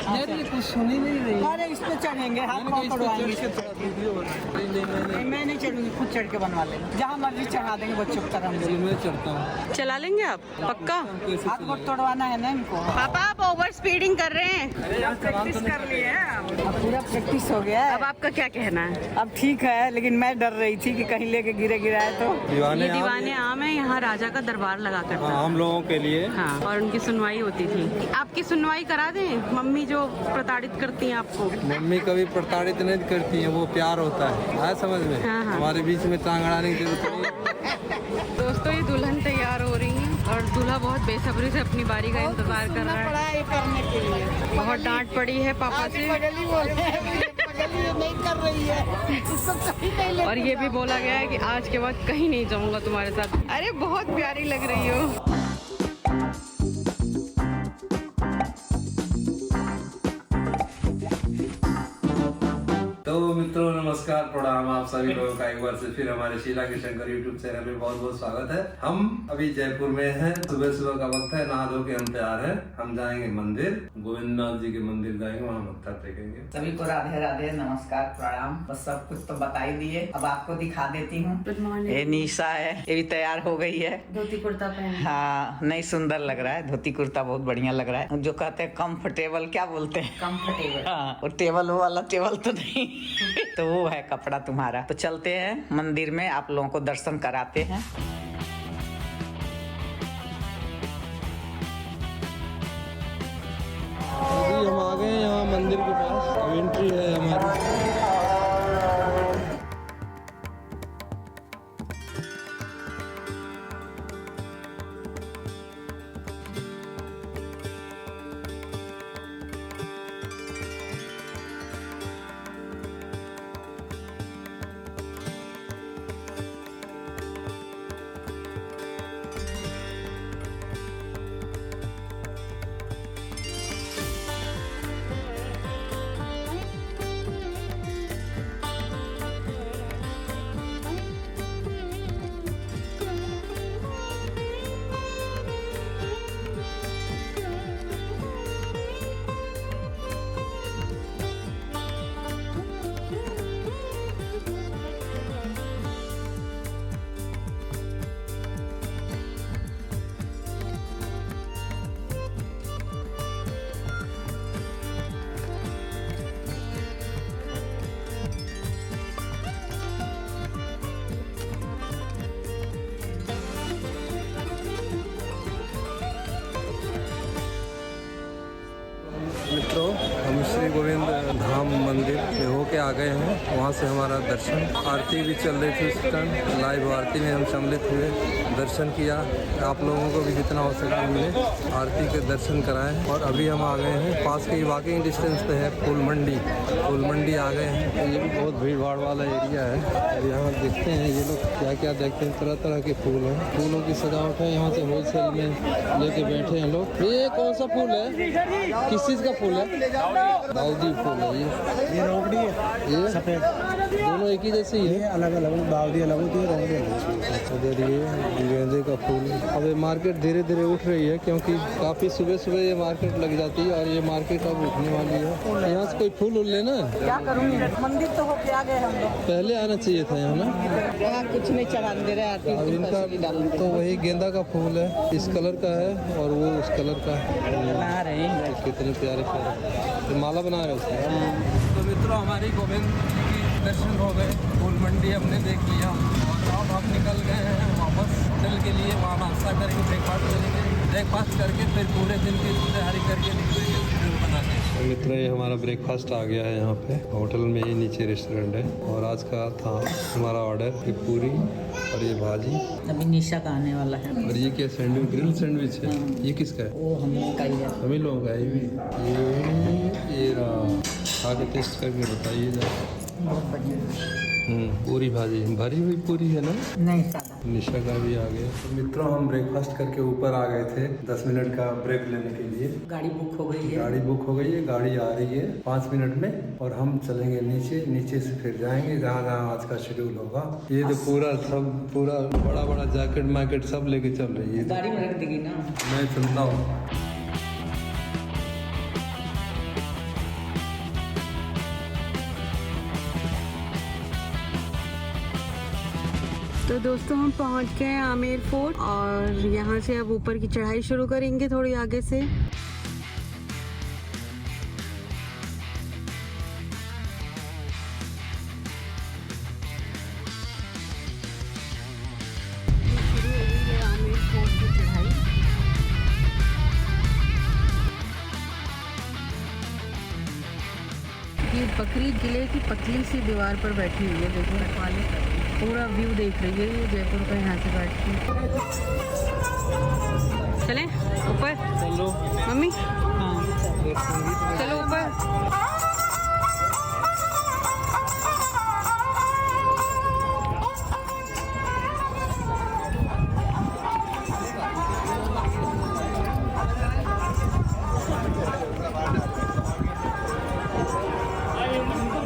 यार ये कुछ सुन ही नहीं रही। अरे इस पे चढ़ेंगे, हाथ पाँव तोड़वाएंगे। मैं नहीं चढ़ूंगी, खुद चढ़ के बनवा लेंगे, जहाँ मर्जी चढ़ा देंगे, बच्चों की तरह। मैं चढ़ता हूँ। चला लेंगे आप पक्का? हाथ पाँव तोड़वाना है ना इनको। पापा आप ओवर स्पीडिंग कर रहे हैं। प्रैक्टिस कर ली है, अब पूरा प्रैक्टिस हो गया है। अब आपका क्या कहना है? अब ठीक है, लेकिन मैं डर रही थी कि कहीं लेके गिराए तो। ये दीवाने आम है, यहाँ राजा का दरबार लगा करता था हम लोगों के लिए। हाँ, और उनकी सुनवाई होती थी। आपकी सुनवाई करा दें? मम्मी जो प्रताड़ित करती हैं आपको। मम्मी कभी प्रताड़ित नहीं करती है, वो प्यार होता है समझ में। हाँ, हाँ। हमारे बीच में टांग अड़ाने की जरूरत नहीं है। दोस्तों ये दुल्हन तैयार हो रही है और दूल्हा बहुत बेसब्री से अपनी बारी का इंतजार कर रहा है। ये करने के लिए बहुत डांट पड़ी है पापा से, नहीं कर रही है, इसको कहीं नहीं ले। और ये भी बोला गया है कि आज के बाद कहीं नहीं जाऊंगा तुम्हारे साथ। अरे बहुत प्यारी लग रही हो। तो मित्रों नमस्कार, प्रणाम। आप सभी लोगों का एक बार से फिर हमारे शीला के शंकर यूट्यूब चैनल में बहुत बहुत स्वागत है। हम अभी जयपुर में हैं, सुबह सुबह का वक्त है, नहा धो के हम तैयार हैं। हम जाएंगे मंदिर, गोविंदनाथ जी के मंदिर जाएंगे, वहाँ मत्था टेकेंगे। सभी को राधे राधे, नमस्कार, प्रणाम। बस सब कुछ तो बता ही दिए, अब आपको दिखा देती हूँ। Good morning. ये निशा है, ये भी तैयार हो गई है। धोती कुर्ता पहन। हाँ, नहीं सुंदर लग रहा है, धोती कुर्ता बहुत बढ़िया लग रहा है। जो कहते हैं कंफर्टेबल, क्या बोलते हैं, कंफर्टेबल। हाँ, वो टेबल वो वाला टेबल तो नहीं तो वो है कपड़ा तुम्हारा। तो चलते हैं मंदिर में, आप लोगों को दर्शन कराते हैं। अभी हम आ गए यहाँ मंदिर के पास, अब एंट्री है हमारी। मित्रों, हम श्री गोविंद धाम मंदिर में होके आ गए हैं। वहाँ से हमारा दर्शन, आरती भी चल रही थी उस टाइम, लाइव आरती में हम सम्मिलित हुए, दर्शन किया। आप लोगों को भी जितना हो सका हमने आरती के दर्शन कराए। और अभी हम आ गए हैं, पास के वॉकिंग डिस्टेंस पे है फूल मंडी। फूल मंडी आ गए हैं। ये भी बहुत भीड़ भाड़ वाला एरिया है। अब यहाँ देखते हैं ये लोग क्या क्या देखते हैं। तरह तरह के फूल हैं, फूलों की सजावट है। यहाँ से होलसेल में लेके बैठे हैं लोग। ये कौन सा फूल है, किस चीज़ का फूल है? दाऊदी फूल है ये रोकड़ी है, ये सफेद, दोनों एक ही जैसे ही है, अलग अलग। दाऊदी अलग होती है, रोकड़ी अलग। ये गेंदे का फूल। अब ये मार्केट धीरे धीरे उठ रही है, क्योंकि काफी सुबह सुबह ये मार्केट लग जाती है और ये मार्केट अब उठने वाली है। यहाँ से कोई फूल उल लेना, क्या करूँगी, मंदिर तो होके आ गए हम लोग। पहले आना चाहिए था यहाँ ना। यहाँ कुछ नहीं चढ़ा दे रहे, अब इनका तो वही गेंदा का फूल है, इस कलर का है और वो उस कलर का है। बना रहे हैं, कितने प्यारे प्यारे तो माला बना रहे उसमें। तो मित्रों, हमारी गोविंद जी की दर्शन हो गए, फूल मंडी हमने देख लिया और अब हम निकल गए हैं वापस होटल के लिए। वहाँ नाश्ता करेंगे, ब्रेकफास्ट करेंगे, ब्रेकफास्ट करके फिर पूरे दिन की तैयारी करके निकलेंगे शेड्यूल बनाने। तो मित्र, ये हमारा ब्रेकफास्ट आ गया है यहाँ पे होटल में, ही नीचे रेस्टोरेंट है। और आज का था हमारा ऑर्डर, ये पूरी और ये भाजी। अभी निशा का आने वाला है। और ये क्या सैंडविच, ग्रिल सैंडविच है। ये किसका है? वो हम लोग का ही है। हम ही लोगों का है ये खा के टेस्ट करके बताइए जरा। बहुत बढ़िया। पूरी भाजी, भरी हुई पूरी है ना? नहीं, सादा। निशा का भी आ गया। तो मित्रों, हम ब्रेकफास्ट करके ऊपर आ गए थे 10 मिनट का ब्रेक लेने के लिए। गाड़ी बुक हो गई है। गाड़ी बुक हो गई है, गाड़ी आ रही है 5 मिनट में और हम चलेंगे नीचे। नीचे से फिर जाएंगे जहाँ जहाँ आज का शेड्यूल होगा। ये तो पूरा बड़ा बड़ा जैकेट मैकेट सब लेके चल रही है। गाड़ी में रख देगी ना, मैं चलता हूँ। तो दोस्तों हम पहुंच गए हैं आमेर फोर्ट और यहाँ से अब ऊपर की चढ़ाई शुरू करेंगे थोड़ी आगे से। शुरू हो गई है आमेर फोर्ट की चढ़ाई। ये बकरी किले की पतली सी दीवार पर बैठी हुई है, देखो पूरा व्यू देख रही है ये जयपुर का यहाँ से बैठ के। चले ऊपर, चलो मम्मी हाँ चलो ऊपर।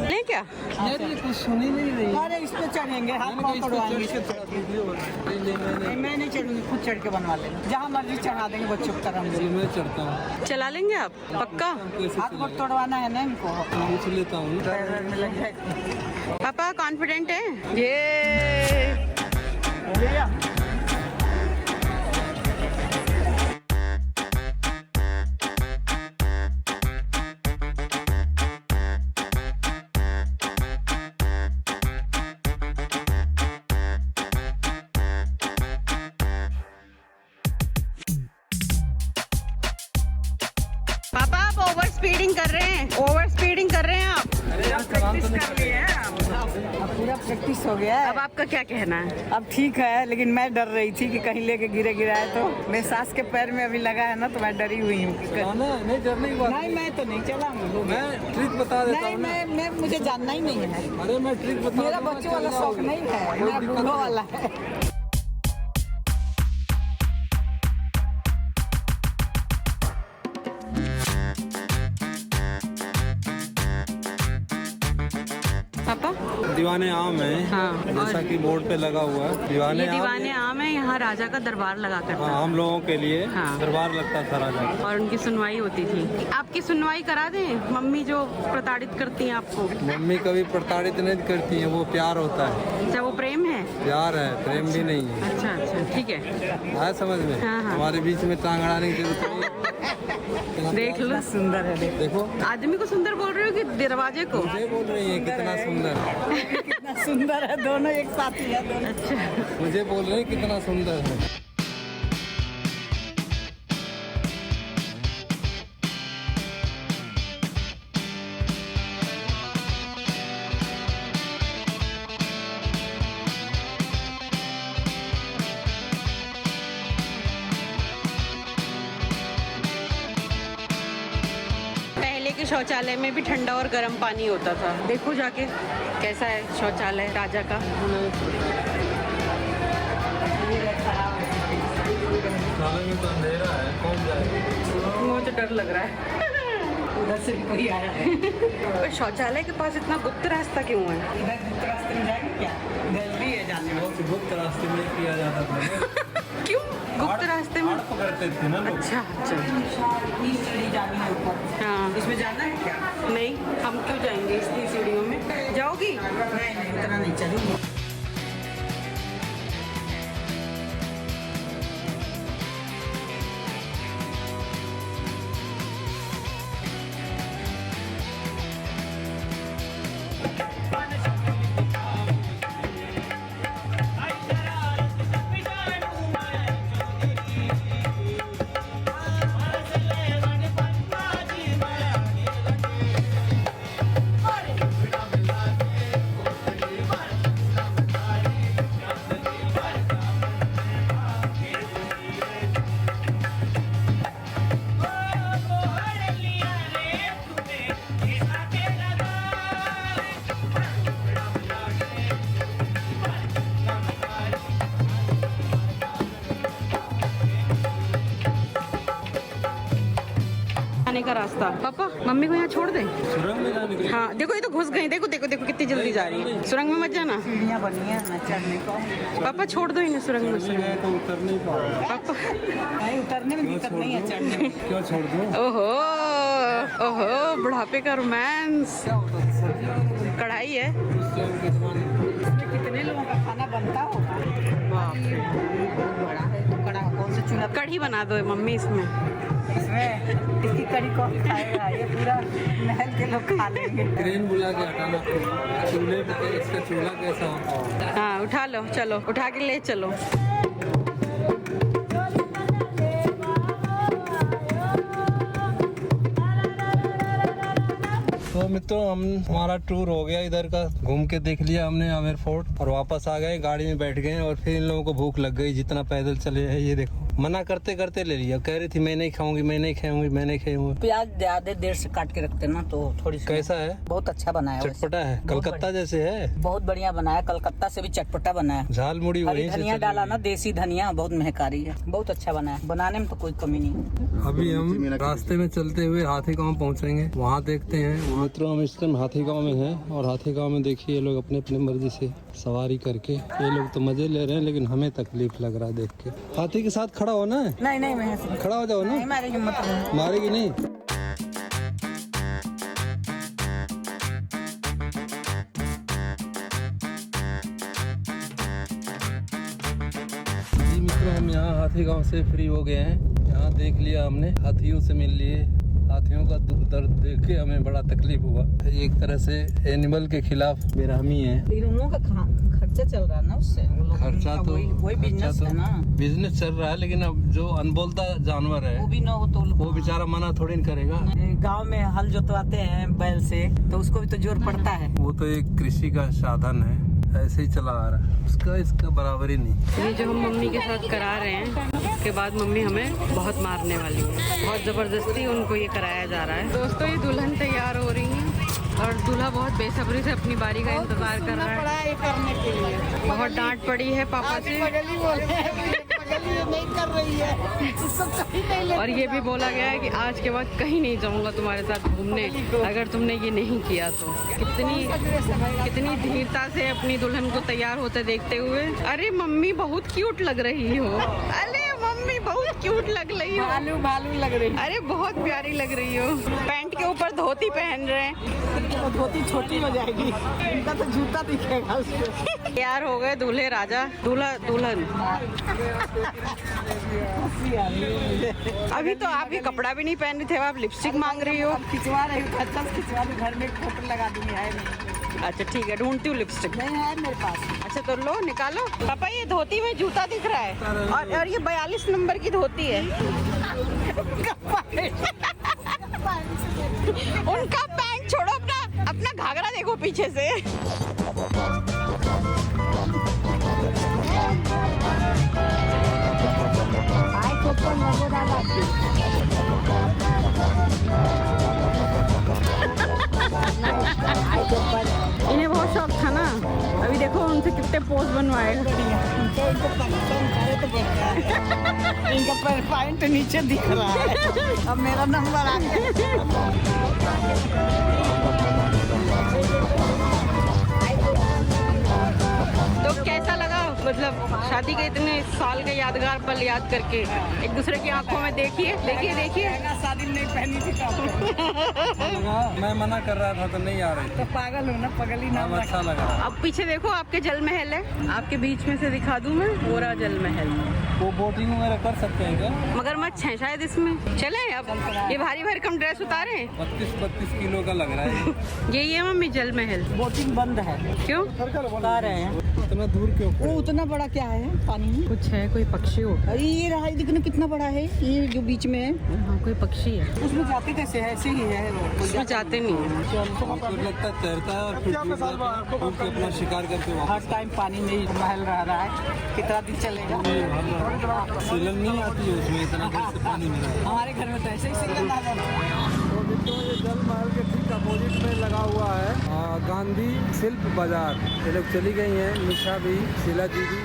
ले क्या कुछ सुनी नहीं रही। अरे इस पे चढ़ेंगे, हाथ पाँव तोड़वाएंगे। मैं नहीं चढ़ूंगी, खुद चढ़ के बनवा लेना, जहाँ मर्जी चढ़ा देंगे बच्चों को तरह। मैं चढ़ता हूँ, चला लेंगे आप पक्का? हाथ पाँव तोड़वाना है ना इनको। पूछ लेता हूँ। पापा कॉन्फिडेंट है ये। पापा आप ओवर स्पीडिंग कर रहे हैं, ओवर स्पीडिंग कर रहे हैं आप। प्रैक्टिस कर ली है, अब पूरा प्रैक्टिस हो गया है। अब आपका क्या कहना है? अब ठीक है, लेकिन मैं डर रही थी कि कहीं लेके गिराए तो। मेरे सास के पैर में अभी लगा है ना, तो मैं डरी हुई हूँ। नहीं डरने की बात नहीं, मैं तो नहीं चलाऊंगी। मैं ट्रिक बता देता नहीं, हूँ। मैं मुझे जानना ही नहीं है। अरे मैं ट्रिक बता, मेरा बच्चों वाला शौक नहीं है, मेरा बूढ़ों वाला है। पापा दीवाने आम है। हाँ, जैसा और कि बोर्ड पे लगा हुआ है ये दीवाने आम है, यहाँ राजा का दरबार लगा करता था। हम लोगों के लिए हाँ। दरबार लगता था राजा का। और उनकी सुनवाई होती थी। आपकी सुनवाई करा दें? मम्मी जो प्रताड़ित करती हैं आपको। मम्मी कभी प्रताड़ित नहीं करती है, वो प्यार होता है। अच्छा वो प्रेम है? प्यार है, प्रेम भी नहीं है। अच्छा अच्छा ठीक है। आया समझ में? हाँ, हाँ। हमारे बीच में टांग अड़ाने की जरूरत नहीं है। देख लो सुंदर है, देखो आदमी को सुंदर बोल रहे हो कि दरवाजे को? मुझे बोल रही है कितना सुंदर है। कितना सुंदर है, दोनों एक साथ ही है दोनों। अच्छा मुझे बोल रहे हैं कितना सुंदर है। पहले के शौचालय में भी ठंडा और गर्म पानी होता था। देखो जाके कैसा है शौचालय राजा का। साले में तो अंधेरा है, कौन जाएगा? मुझे तो डर लग रहा है। उधर से भी कोई आया है। पर शौचालय के पास इतना गुप्त रास्ता क्यों है? इधर गुप्त रास्ते में जाएंगे क्या? जल्दी है जाने में। बहुत गुप्त रास्ते में किया जाता था। क्यों गुप्त रास्ते में? पकड़ते थे ना लोग। अच्छा अच्छा सीढ़ी जानी है ऊपर। हाँ इसमें जाना है क्या? नहीं, हम क्यों जाएंगे इतनी सीढ़ियों में? जाओगी? नहीं, उतना नहीं चलूंगी। जाने का रास्ता। पापा मम्मी को यहाँ छोड़ दे। सुरंग में जाने के लिए। हाँ देखो ये तो घुस गई। देखो देखो देखो कितनी जल्दी जा रही है। सुरंग में मत जाना सीढ़ियाँ बनी है ना चढ़ने को। पापा, छोड़ दो इन्हें सुरंग में। मैं तो उतर नहीं पाऊंगा। पापा नहीं, उतरने में दिक्कत नहीं है, चढ़ने में। क्यों छोड़ दूँ? ओहो ओहो बुढ़ापे का रोमांस। कढ़ाई है। कितने लोगों का खाना बनता होगा? बड़ा है तो कड़ा कौन सा चूल्हा? कढ़ी बना दो मम्मी इसमें। इसमें इसकी कड़ी कौन खाएगा? ये पूरा महल के लोग खा लेंगे। क्रेन बुला के हटाना चूल्हे पे, इसका चूल्हा कैसा होता है। हाँ उठा लो, चलो उठा के ले चलो। तो मित्रों हमारा टूर हो गया, इधर का घूम के देख लिया हमने आमेर फोर्ट और वापस आ गए, गाड़ी में बैठ गए और फिर इन लोगों को भूख लग गई। जितना पैदल चले हैं ये देखो, मना करते करते ले लिया। कह रही थी मैं नहीं खाऊंगी, मैं नहीं खाऊंगी, मैं नहीं खाऊंगी। प्याज ज्यादा देर से काट के रखते ना तो थोड़ी सी। कैसा है? बहुत अच्छा बनाया है। चटपटा है, कलकत्ता जैसे है। बहुत बढ़िया बनाया, कलकत्ता से भी चटपटा बनाया। झाल मुड़ी हरी वहीं से धनिया चली डाला हुई ना, देसी धनिया, बहुत महकारी है, बहुत अच्छा बनाया। बनाने में तो कोई कमी नहीं। अभी हम रास्ते में चलते हुए हाथी गांव पहुंचेंगे, वहां देखते हैं। मित्रों हम इस टाइम हाथी गांव में हैं और हाथी गांव में देखिए ये लोग अपने अपने मर्जी से सवारी करके, ये लोग तो मजे ले रहे हैं लेकिन हमें तकलीफ लग रहा है देख के। हाथी के साथ खड़ा होना है? नहीं नहीं, मैं खड़ा हो जाओ ना, हमारी हिम्मत नहीं। मारेगी नहीं। जी मित्रों हम यहाँ हाथी गांव से फ्री हो गए हैं। यहाँ देख लिया हमने, हाथियों से मिल लिए। हाथियों का दुख दर्द देख के हमें बड़ा तकलीफ हुआ। एक तरह से एनिमल के खिलाफ बेरहमी है। लेकिन उन लोगों का खर्चा चल रहा है ना उससे। खर्चा तो वही बिजनेस है ना, बिजनेस चल रहा है, लेकिन अब जो अनबोलता जानवर है वो भी ना हो तो वो बेचारा मना थोड़ी न करेगा। गांव में हल जोतवाते हैं बैल से तो उसको भी तो जोर पड़ता है। वो तो एक कृषि का साधन है, ऐसे ही चला आ रहा है, उसका इसका बराबर ही नहीं। ये जो हम मम्मी के साथ करा रहे हैं, उसके बाद मम्मी हमें बहुत मारने वाली है। बहुत जबरदस्ती उनको ये कराया जा रहा है। दोस्तों ये दुल्हन तैयार हो रही है और दूल्हा बहुत बेसब्री से अपनी बारी का इंतजार कर रहा है। ये करने के लिए बहुत डांट पड़ी है पापा से नहीं कर रही है। और ये भी बोला गया है कि आज के बाद कहीं नहीं जाऊंगा तुम्हारे साथ घूमने अगर तुमने ये नहीं किया तो। कितनी धीरता से अपनी दुल्हन को तैयार होते देखते हुए। अरे मम्मी बहुत क्यूट लग रही हो, अरे मम्मी बहुत क्यूट लग रही हो, भालू भालू लग रही है। अरे बहुत प्यारी लग रही हो। पैंट के ऊपर धोती पहन रहे हैं। वो धोती छोटी हो जाएगी, इनका तो जूता दिखेगा उसको। तैयार हो गए दूल्हे राजा, दूल्हा दुल्हन। अभी तो आप ये कपड़ा भी नहीं पहन रहे थे, आप लिपस्टिक मांग रही हो। खिंचवा रही हूँ, अच्छा खिंचवा दूँ, घर में एक फोटो लगा दूंगी। है नहीं? अच्छा ठीक है, ढूंढती हूँ लिपस्टिक। नहीं है मेरे पास। अच्छा तो लो निकालो। पापा ये धोती में जूता दिख रहा है और ये 42 नंबर की धोती है। उनका पैंट छोड़ो, अपना घाघरा देखो पीछे से। इन्हें बहुत शौक था ना, अभी देखो उनसे कितने पोज बनवाएगा। इनका पैंट नीचे दिख रहा है। अब मेरा नंबर आ तो कैसा लगा, मतलब शादी के इतने साल के यादगार पल याद करके एक दूसरे की आंखों में देखिए देखिए देखिए। शादी नहीं पहनी थी तो मैं मना कर रहा था तो नहीं आ रही थी। तो पागल हूँ ना, पगली नाम अब अच्छा लगा। अब पीछे देखो आपके जल महल है, आपके बीच में से दिखा दूं मैं पूरा जल महल। वो बोटिंग वगैरह कर सकते हैं क्या? मगरमच्छ है शायद इसमें। चले अब ये भारी भरकम ड्रेस उतारे। 32 किलो का लग रहा है। यही है मम्मी जल महल। बोटिंग बंद है। क्यों बता रहे हैं इतना दूर क्यों? वो उतना बड़ा क्या है पानी में? कुछ है, कोई पक्षी हो। अरे ये रहा, देखना कितना बड़ा है ये जो बीच में है। हाँ कोई पक्षी है। उसमें जाते कैसे है? ऐसे ही है वो। उसमें जाते नहीं है। लगता है तैरता है और फिर अपना शिकार करके हर टाइम पानी में ही महल रह रहा है, कितना दिन चलेगा? सीलन नहीं आती है उसमें, इतना देर से पानी में। हमारे घर में तो ऐसे ही सीलन आ जाता है। तो ये जल महल के ठीक अपोजिट में लगा हुआ है गांधी शिल्प बाजार। ये लोग चली गई हैं, निशा भी, शीला जी भी,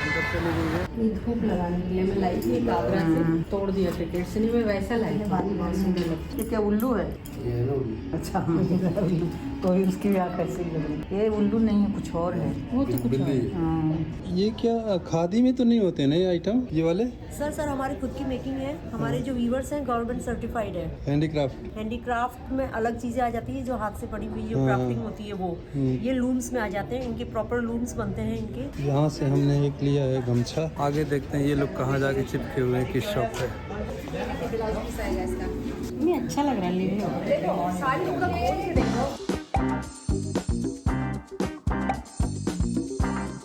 हम सब चली गई है। धूप लगाने के लिए मैं लाई थी एक आगरा से, तोड़ दिया टिकट से। नहीं मैं वैसा लाई थी, बहुत सुंदर लगता है। ये क्या उल्लू है? ये है ना उल्लू। अच्छा तो उसकी भी आँख ऐसी लग रही। ये उल्लू नहीं है, कुछ और है। वो तो कुछ और है। हाँ। ये क्या खादी में तो नहीं होते ना ये आइटम, ये वाले? सर हमारी खुद की मेकिंग है। हमारे जो वीवर्स हैं गवर्नमेंट सर्टिफाइड है। हैंडीक्राफ्ट। हैंडीक्राफ्ट में अलग चीजें आ जाती है, जो हाथ से पड़ी हुई जो क्राफ्टिंग होती है वो ये लूम्स में आ जाते हैं। इनके प्रॉपर लूम्स बनते हैं इनके। यहाँ से हमने एक लिया है गमछा। आगे देखते हैं ये लोग कहाँ जाके चिपके हुए हैं, किस शॉप पे। अच्छा लग रहा है।